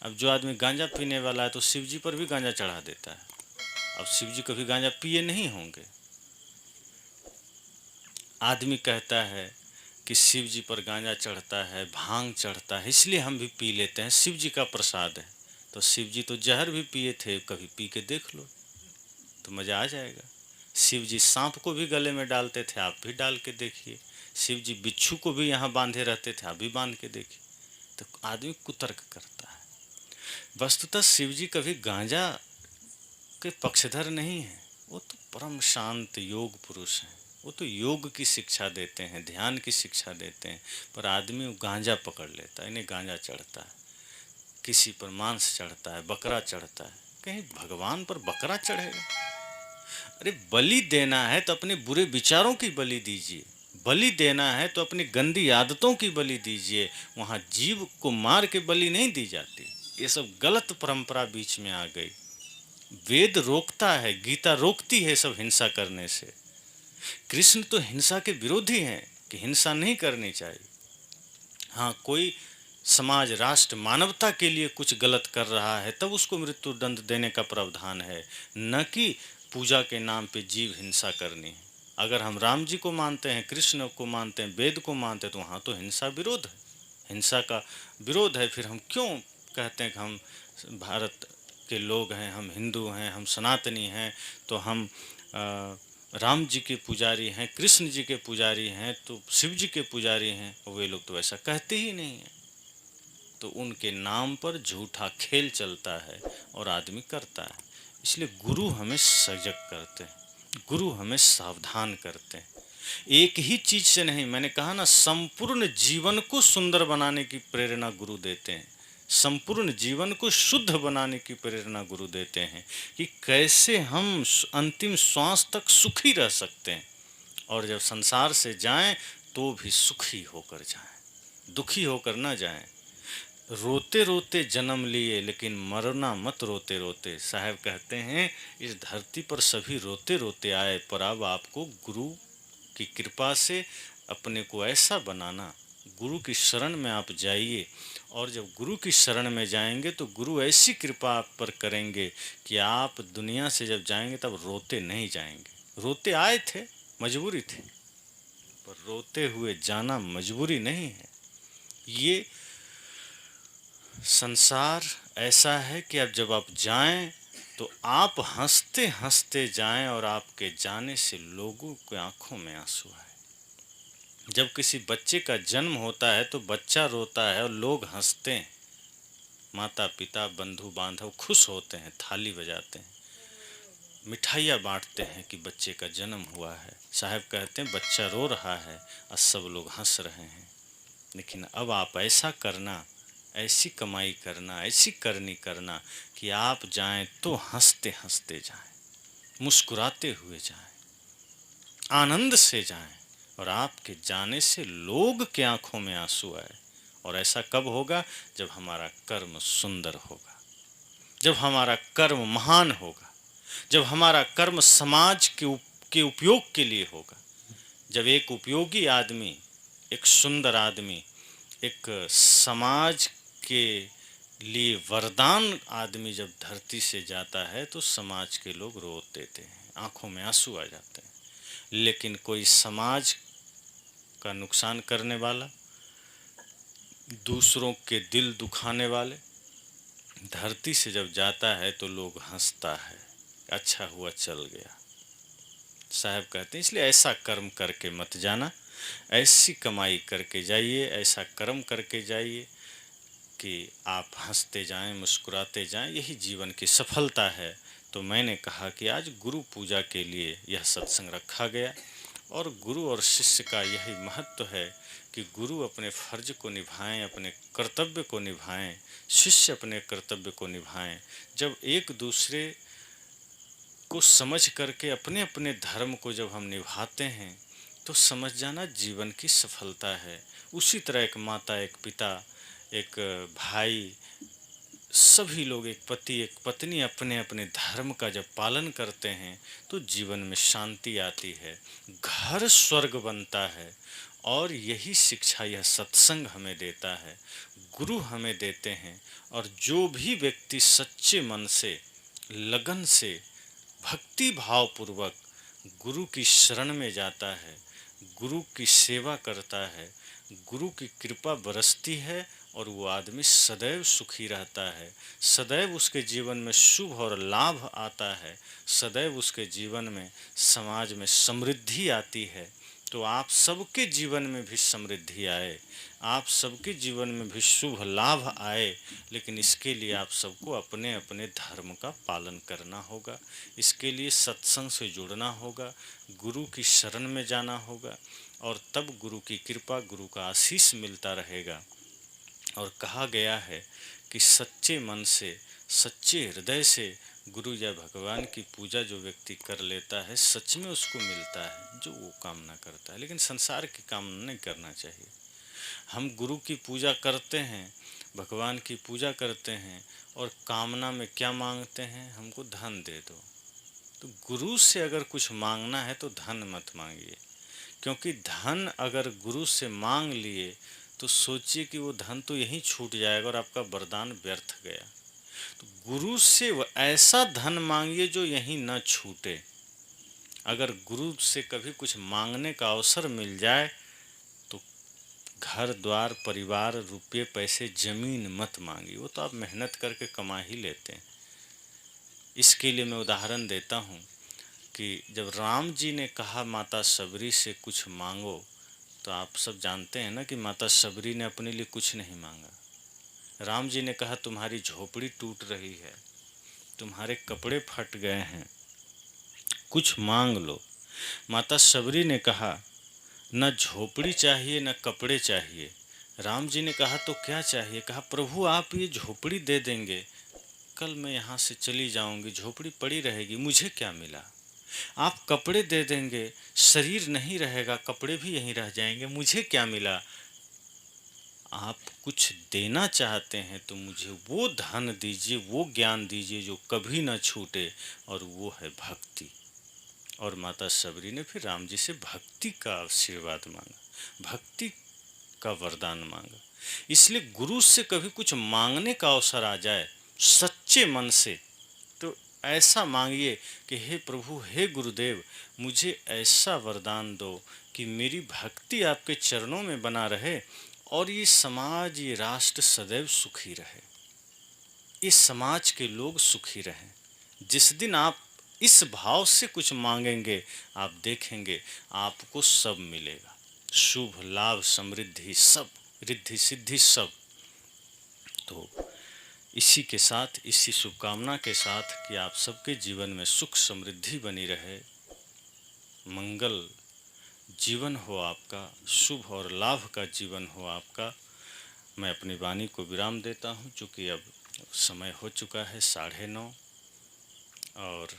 अब जो आदमी गांजा पीने वाला है तो शिव जी पर भी गांजा चढ़ा देता है। अब शिव जी कभी गांजा पिए नहीं होंगे। आदमी कहता है कि शिव जी पर गांजा चढ़ता है, भांग चढ़ता है, इसलिए हम भी पी लेते हैं, शिव जी का प्रसाद है। तो शिव जी तो जहर भी पिए थे, कभी पी के देख लो तो मज़ा आ जाएगा। शिव जी सांप को भी गले में डालते थे, आप भी डाल के देखिए। शिव जी बिच्छू को भी यहाँ बांधे रहते थे, आप भी बांध के देखिए। तो आदमी कुतर्क करता है। वस्तुतः शिव जी कभी गांजा के पक्षधर नहीं है, वो तो परम शांत योग पुरुष हैं। वो तो योग की शिक्षा देते हैं, ध्यान की शिक्षा देते हैं। पर आदमी वो गांजा पकड़ लेता है, इन्हें गांजा चढ़ता है, किसी पर मांस चढ़ता है, बकरा चढ़ता है। कहीं भगवान पर बकरा चढ़ेगा? अरे बलि देना है तो अपने बुरे विचारों की बलि दीजिए, बलि देना है तो अपनी गंदी आदतों की बलि दीजिए। वहाँ जीव को मार के बलि नहीं दी जाती। ये सब गलत परंपरा बीच में आ गई। वेद रोकता है, गीता रोकती है सब हिंसा करने से। कृष्ण तो हिंसा के विरोधी हैं कि हिंसा नहीं करनी चाहिए। हाँ, कोई समाज, राष्ट्र, मानवता के लिए कुछ गलत कर रहा है तब उसको मृत्यु दंड देने का प्रावधान है, न कि पूजा के नाम पे जीव हिंसा करनी है। अगर हम राम जी को मानते हैं, कृष्ण को मानते हैं, वेद को मानते हैं, तो वहाँ तो हिंसा विरोध है, हिंसा का विरोध है। फिर हम क्यों कहते हैं कि हम भारत के लोग हैं, हम हिंदू हैं, हम सनातनी हैं, तो हम राम जी के पुजारी हैं, कृष्ण जी के पुजारी हैं, तो शिव जी के पुजारी हैं। और वे लोग तो ऐसा कहते ही नहीं हैं। तो उनके नाम पर झूठा खेल चलता है और आदमी करता है। इसलिए गुरु हमें सजग करते हैं, गुरु हमें सावधान करते हैं। एक ही चीज से नहीं, मैंने कहा ना, संपूर्ण जीवन को सुंदर बनाने की प्रेरणा गुरु देते हैं, संपूर्ण जीवन को शुद्ध बनाने की प्रेरणा गुरु देते हैं कि कैसे हम अंतिम श्वास तक सुखी रह सकते हैं, और जब संसार से जाएं तो भी सुखी होकर जाएं, दुखी होकर ना जाएं। रोते रोते जन्म लिए लेकिन मरना मत रोते रोते। साहब कहते हैं इस धरती पर सभी रोते रोते आए, पर अब आपको गुरु की कृपा से अपने को ऐसा बनाना, गुरु की शरण में आप जाइए। और जब गुरु की शरण में जाएंगे तो गुरु ऐसी कृपा आप पर करेंगे कि आप दुनिया से जब जाएंगे तब रोते नहीं जाएंगे। रोते आए थे, मजबूरी थी, पर रोते हुए जाना मजबूरी नहीं है। ये संसार ऐसा है कि अब जब आप जाएं तो आप हंसते हंसते जाएं और आपके जाने से लोगों की आंखों में आंसू आए। जब किसी बच्चे का जन्म होता है तो बच्चा रोता है और लोग हंसते हैं, माता पिता बंधु बांधव खुश होते हैं, थाली बजाते हैं, मिठाइयाँ बांटते हैं कि बच्चे का जन्म हुआ है। साहब कहते हैं बच्चा रो रहा है और सब लोग हंस रहे हैं। लेकिन अब आप ऐसा करना, ऐसी कमाई करना, ऐसी करनी करना कि आप जाएं तो हंसते हंसते जाएं, मुस्कुराते हुए जाएं, आनंद से जाएं, और आपके जाने से लोग के आंखों में आंसू आए। और ऐसा कब होगा? जब हमारा कर्म सुंदर होगा, जब हमारा कर्म महान होगा, जब हमारा कर्म समाज के उपयोग के लिए होगा। जब एक उपयोगी आदमी, एक सुंदर आदमी, एक समाज के लिए वरदान आदमी जब धरती से जाता है तो समाज के लोग रो देते हैं, आंखों में आंसू आ जाते हैं। लेकिन कोई समाज का नुकसान करने वाला, दूसरों के दिल दुखाने वाले धरती से जब जाता है तो लोग हंसता है, अच्छा हुआ चल गया। साहब कहते हैं इसलिए ऐसा कर्म करके मत जाना, ऐसी कमाई करके जाइए, ऐसा कर्म करके जाइए कि आप हंसते जाएं, मुस्कुराते जाएं, यही जीवन की सफलता है। तो मैंने कहा कि आज गुरु पूजा के लिए यह सत्संग रखा गया, और गुरु और शिष्य का यही महत्व है कि गुरु अपने फर्ज को निभाएं, अपने कर्तव्य को निभाएं, शिष्य अपने कर्तव्य को निभाएं। जब एक दूसरे को समझ करके अपने अपने धर्म को जब हम निभाते हैं तो समझ जाना जीवन की सफलता है। उसी तरह एक माता, एक पिता, एक भाई, सभी लोग, एक पति एक पत्नी अपने अपने धर्म का जब पालन करते हैं तो जीवन में शांति आती है, घर स्वर्ग बनता है। और यही शिक्षा यह सत्संग हमें देता है, गुरु हमें देते हैं। और जो भी व्यक्ति सच्चे मन से, लगन से, भक्ति भाव पूर्वक गुरु की शरण में जाता है, गुरु की सेवा करता है, गुरु की कृपा बरसती है और वो आदमी सदैव सुखी रहता है, सदैव उसके जीवन में शुभ और लाभ आता है, सदैव उसके जीवन में समाज में समृद्धि आती है। तो आप सबके जीवन में भी समृद्धि आए, आप सबके जीवन में भी शुभ लाभ आए, लेकिन इसके लिए आप सबको अपने अपने धर्म का पालन करना होगा। इसके लिए सत्संग से जुड़ना होगा, गुरु की शरण में जाना होगा, और तब गुरु की कृपा, गुरु का आशीष मिलता रहेगा। और कहा गया है कि सच्चे मन से, सच्चे हृदय से गुरु या भगवान की पूजा जो व्यक्ति कर लेता है, सच में उसको मिलता है जो वो कामना करता है। लेकिन संसार की कामना नहीं करना चाहिए। हम गुरु की पूजा करते हैं, भगवान की पूजा करते हैं, और कामना में क्या मांगते हैं? हमको धन दे दो। तो गुरु से अगर कुछ मांगना है तो धन मत मांगिए, क्योंकि धन अगर गुरु से मांग लिए तो सोचिए कि वो धन तो यहीं छूट जाएगा और आपका वरदान व्यर्थ गया। तो गुरु से ऐसा धन मांगिए जो यहीं न छूटे। अगर गुरु से कभी कुछ मांगने का अवसर मिल जाए तो घर द्वार, परिवार, रुपये, पैसे, जमीन मत मांगिए, वो तो आप मेहनत करके कमा ही लेते हैं। इसके लिए मैं उदाहरण देता हूँ कि जब राम जी ने कहा माता शबरी से कुछ मांगो, तो आप सब जानते हैं ना कि माता शबरी ने अपने लिए कुछ नहीं मांगा। राम जी ने कहा तुम्हारी झोपड़ी टूट रही है, तुम्हारे कपड़े फट गए हैं, कुछ मांग लो। माता शबरी ने कहा न झोपड़ी चाहिए न कपड़े चाहिए। राम जी ने कहा तो क्या चाहिए? कहा प्रभु आप ये झोपड़ी दे देंगे, कल मैं यहाँ से चली जाऊँगी, झोपड़ी पड़ी रहेगी, मुझे क्या मिला? आप कपड़े दे देंगे, शरीर नहीं रहेगा, कपड़े भी यहीं रह जाएंगे, मुझे क्या मिला? आप कुछ देना चाहते हैं तो मुझे वो धन दीजिए, वो ज्ञान दीजिए जो कभी ना छूटे, और वो है भक्ति। और माता शबरी ने फिर राम जी से भक्ति का आशीर्वाद मांगा, भक्ति का वरदान मांगा। इसलिए गुरु से कभी कुछ मांगने का अवसर आ जाए सच्चे मन से, तो ऐसा मांगिए कि हे प्रभु, हे गुरुदेव, मुझे ऐसा वरदान दो कि मेरी भक्ति आपके चरणों में बना रहे और ये समाज, ये राष्ट्र सदैव सुखी रहे, इस समाज के लोग सुखी रहें। जिस दिन आप इस भाव से कुछ मांगेंगे, आप देखेंगे आपको सब मिलेगा, शुभ लाभ, समृद्धि, सब रिद्धि सिद्धि सब। तो इसी के साथ, इसी शुभकामना के साथ कि आप सबके जीवन में सुख समृद्धि बनी रहे, मंगल जीवन हो आपका, शुभ और लाभ का जीवन हो आपका, मैं अपनी वाणी को विराम देता हूँ, चूँकि अब समय हो चुका है 9:30, और